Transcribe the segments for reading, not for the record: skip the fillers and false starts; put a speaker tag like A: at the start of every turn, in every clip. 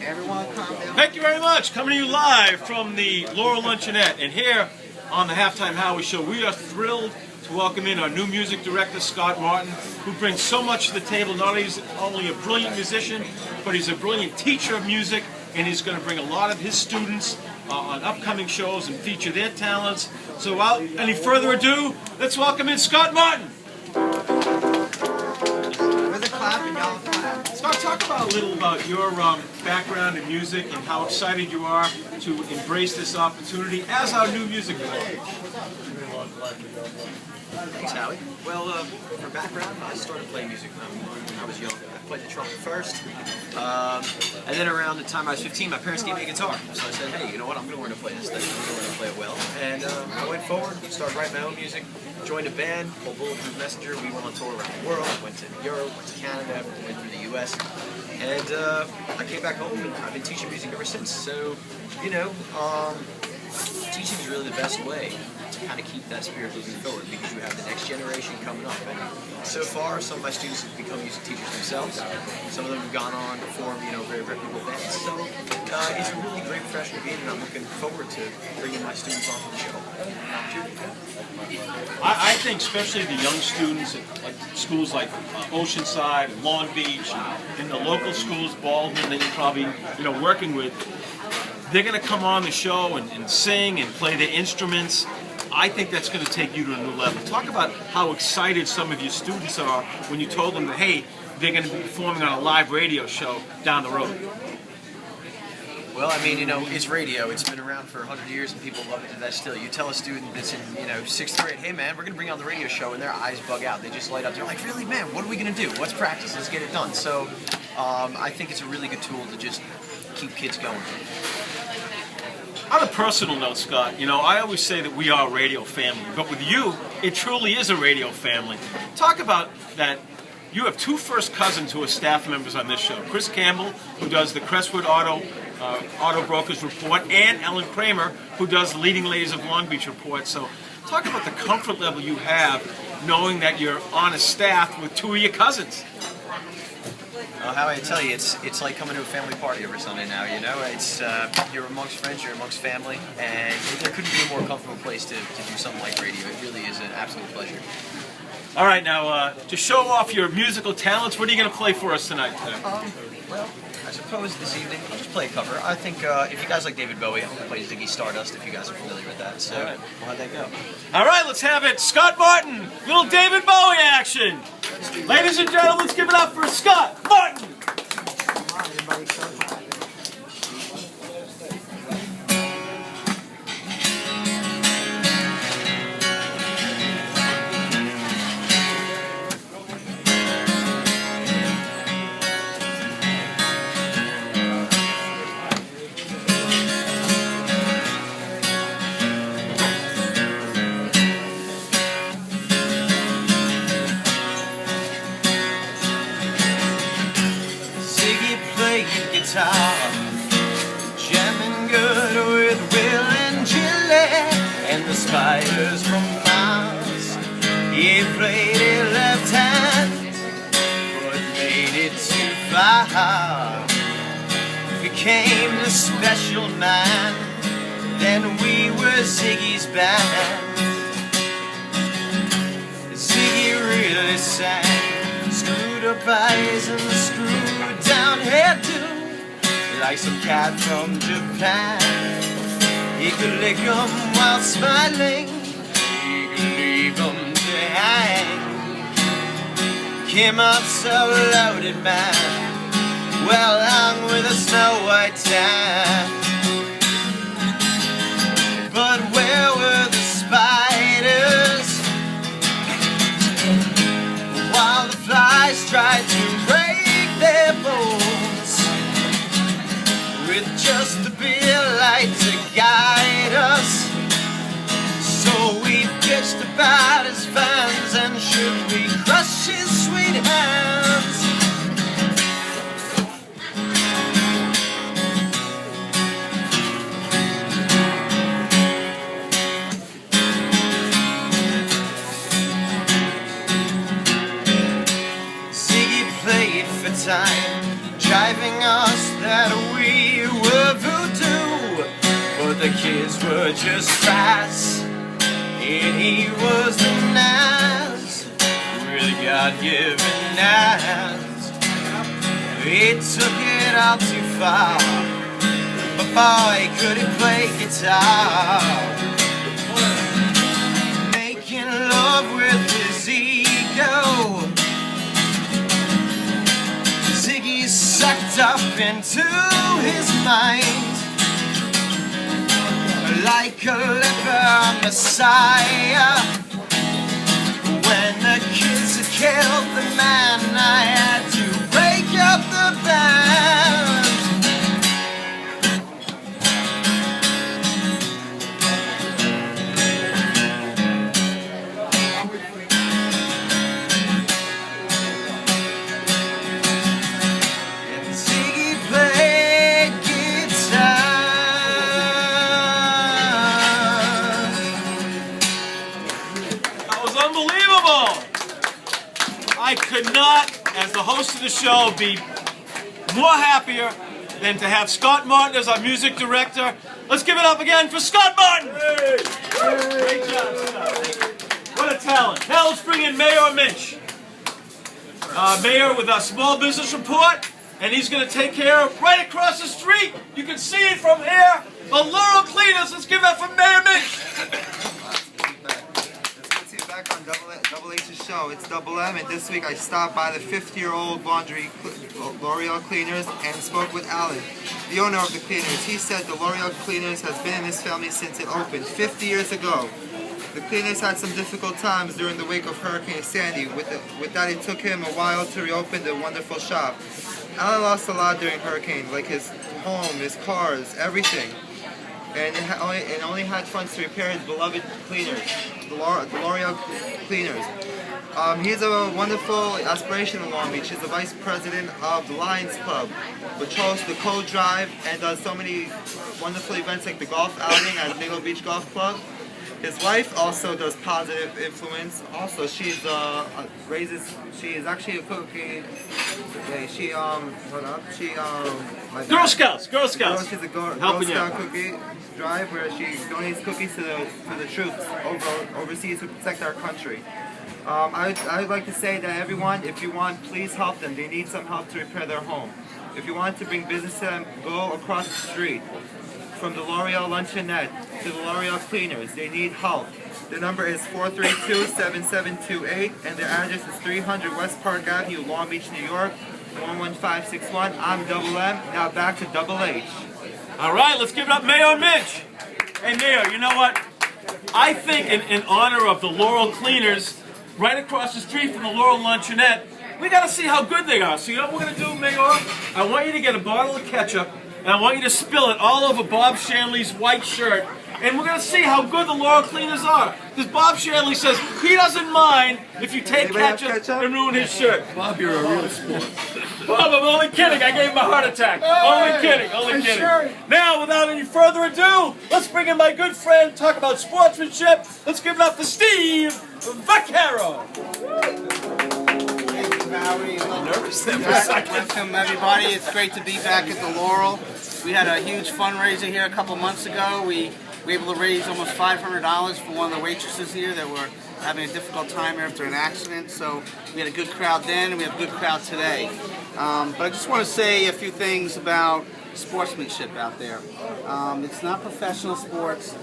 A: Everyone calm down.
B: Thank you very much. Coming to you live from the Laurel Luncheonette. And here on the Halftime Howie Show, we are thrilled to welcome in our new music director, Scott Martin, who brings so much to the table. Not only a brilliant musician, but he's a brilliant teacher of music, and he's going to bring a lot of his students on upcoming shows and feature their talents. So without any further ado, let's welcome in Scott Martin.
A: With a clap and y'all clap.
B: Scott, talk about a little about your background in music and how excited you are to embrace this opportunity as our new music director.
C: Thanks, Howie. Well, for background, I started playing music when I was young. I played the trumpet first, and then around the time I was 15, my parents gave me a guitar. So I said, hey, you know what, I'm going to learn to play this thing. I'm going to learn to play it well. And I went forward, started writing my own music, joined a band called Bulletproof Messenger. We went on tour around the world, went to Europe, went to Canada, went through the US. And I came back home, and I've been teaching music ever since. So, you know, teaching is really the best way to kind of keep that spirit moving forward, because you have the next generation coming up. And so far, some of my students have become music teachers themselves. Some of them have gone on to form, you know, very reputable bands. So it's a really great professional game, and I'm looking forward to bringing my students onto the show.
B: I think especially the young students at schools like Oceanside and Long Beach and the local schools, Baldwin, that you're probably working with, they're going to come on the show and sing and play their instruments. I think that's going to take you to a new level. Talk about how excited some of your students are when you told them that, hey, they're going to be performing on a live radio show down the road.
C: Well, I mean, you know, it's radio. It's been around for 100 years, and people love it to that still. You tell a student that's in, 6th grade, hey, man, we're going to bring on the radio show, and their eyes bug out. They just light up. They're like, really, man, what are we going to do? Let's practice. Let's get it done. So I think it's a really good tool to just keep kids going.
B: On a personal note, Scott, I always say that we are a radio family, but with you, it truly is a radio family. Talk about that. You have two first cousins who are staff members on this show. Chris Campbell, who does the Crestwood Auto Brokers Report, and Ellen Kramer, who does the Leading Ladies of Long Beach Report. So talk about the comfort level you have knowing that you're on a staff with two of your cousins.
C: How I tell you, it's like coming to a family party every Sunday now. It's you're amongst friends, you're amongst family, and there couldn't be a more comfortable place to do something like radio. It really is an absolute pleasure.
B: All right, now to show off your musical talents, what are you going to play for us tonight?
C: Well, I suppose this evening I'll just play a cover. I think if you guys like David Bowie, I'm going to play Ziggy Stardust. If you guys are familiar with that, so
B: right.
C: We'll have that go.
B: All right, let's have it. Scott Martin, little David Bowie action. Ladies and gentlemen, let's give it up for Scott Martin.
A: Come on, everybody, so high.
C: Guitar, jamming good with Will and Gillette and the spiders from Mars. He played it left hand, but made it too far. Became the special man, then we were Ziggy's band. Ziggy really sang, screwed up eyes and screwed down hairdo. Like some cat from Japan, he could lick 'em while smiling, he could leave 'em to hang. Came out so loaded, man, well hung with a snow white tan. But where were the spiders while the flies tried to break their bones? With just a beer light to guide us, so we pitched about his fans, and should we crush his sweet hands? Ziggy played for time, driving us that we the kids were just fast, and he was the Nas, really God-given Nas. He took it all too far, but boy, could he play guitar, making love with his ego. Ziggy sucked up into his mind like a leper messiah. When the kids had killed the man, I had to break up the band. And Ziggy played guitar.
B: That was unbelievable! I could not, as the host of the show, be more happier than to have Scott Martin as our music director. Let's give it up again for Scott Martin! Great job, Scott. What a talent. Now let's bring in Mayor Mitch. Mayor with our small business report, and he's going to take care of right across the street. You can see it from here. The Laurel Cleaners. Let's give it up for Mayor Mitch.
A: Let's get back on Double H's show. It's Double M, and this week I stopped by the 50-year-old L'Oreal Cleaners and spoke with Alan, the owner of the Cleaners. He said the L'Oreal Cleaners has been in his family since it opened 50 years ago. The Cleaners had some difficult times during the wake of Hurricane Sandy. With that, it took him a while to reopen the wonderful shop. Alan lost a lot during Hurricane, like his home, his cars, everything. And only had funds to repair his beloved cleaners, the L'Oreal Cleaners. He's a wonderful aspiration in Long Beach. He's the vice president of the Lions Club, which hosts the Code Drive and does so many wonderful events like the golf outing at Middle Beach Golf Club. His wife also does positive influence. Also, she is actually a cookie. She hold up.
B: Girl Scouts.
A: She's a Girl
B: Helping
A: Scout
B: you.
A: cookie drive where she donates cookies to the troops overseas who protect our country. I would like to say that everyone, if you want, please help them. They need some help to repair their home. If you want to bring business to them, go across the street. From the Laurel Luncheonette to the L'Oreal Cleaners, they need help. The number is 432-7728, and their address is 300 West Park Avenue, Long Beach, New York, 11561. I'm Double M. Now back to Double H.
B: All right, let's give it up, Mayor Mitch. Hey, Mayor, you know what? I think in honor of the Laurel Cleaners, right across the street from the Laurel Luncheonette, we got to see how good they are. So you know what we're going to do, Mayor? I want you to get a bottle of ketchup, and I want you to spill it all over Bob Shanley's white shirt. And we're going to see how good the Laurel Cleaners are. Because Bob Shanley says he doesn't mind if you take ketchup and ruin his shirt.
D: Bob, you're a real sport.
B: Bob, I'm only kidding. I gave him a heart attack. Only kidding. Sure. Now, without any further ado, let's bring in my good friend, talk about sportsmanship. Let's give it up for Steve Vaccaro.
E: Thank you, Howie.
B: I'm nervous there for a second.
E: Welcome, everybody. It's great to be back at the Laurel. We had a huge fundraiser here a couple months ago. We were able to raise almost $500 for one of the waitresses here that were having a difficult time here after an accident. So we had a good crowd then, and we have a good crowd today. But I just want to say a few things about sportsmanship out there. It's not professional sports.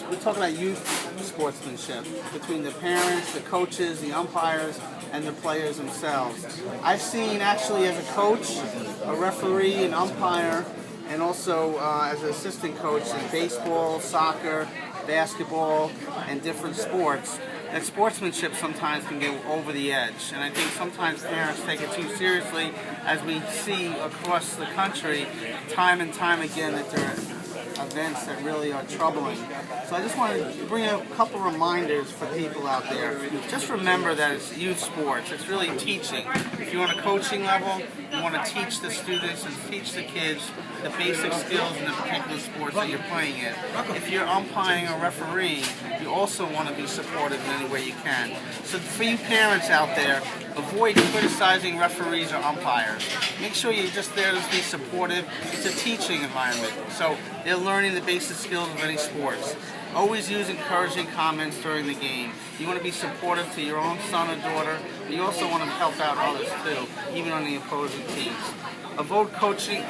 E: We're talking about youth sportsmanship between the parents, the coaches, the umpires, and the players themselves. I've seen actually as a coach, a referee, an umpire, and also as an assistant coach in baseball, soccer, basketball, and different sports, that sportsmanship sometimes can get over the edge. And I think sometimes parents take it too seriously, as we see across the country time and time again that there are events that really are troubling. So I just want to bring a couple reminders for people out there. Just remember that it's youth sports. It's really teaching. If you're on a coaching level, you want to teach the students and teach the kids the basic skills in the particular sports that you're playing in. If you're umpiring or referee, you also want to be supportive in any way you can. So for you parents out there, avoid criticizing referees or umpires. Make sure you're just there to be supportive. It's a teaching environment. So they're learning the basic skills of any sports. Always use encouraging comments during the game. You want to be supportive to your own son or daughter, but you also want to help out others too, even on the opposing teams. Avoid coaching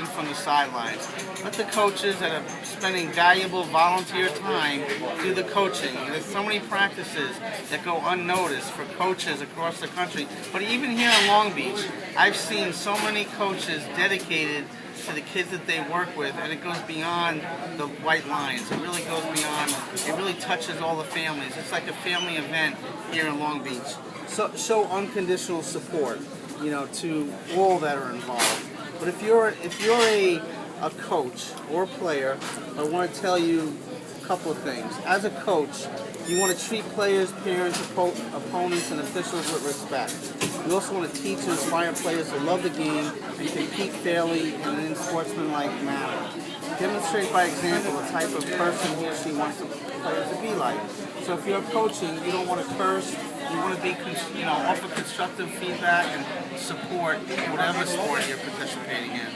E: from the sidelines. Let the coaches that are spending valuable volunteer time do the coaching. There's so many practices that go unnoticed for coaches across the country. But even here in Long Beach, I've seen so many coaches dedicated to the kids that they work with, and it goes beyond the white lines. It really goes beyond, it really touches all the families. It's like a family event here in Long Beach. So show unconditional support, to all that are involved. But if you're a coach or player, I want to tell you a couple of things. As a coach, you want to treat players, parents, opponents, and officials with respect. You also want to teach and inspire players to love the game and compete fairly in an unsportsmanlike manner. Demonstrate by example the type of person he or she wants the players to be like. So if you're coaching, you don't want to curse. You want to be, offer constructive feedback and support in whatever sport you're participating in.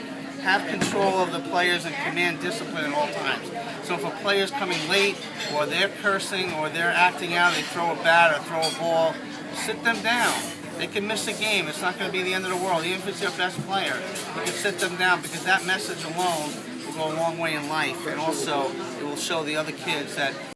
E: Have control of the players and command discipline at all times. So if a player's coming late, or they're cursing, or they're acting out, they throw a bat or throw a ball, sit them down. They can miss a game. It's not going to be the end of the world. Even if it's your best player, you can sit them down, because that message alone will go a long way in life, and also it will show the other kids that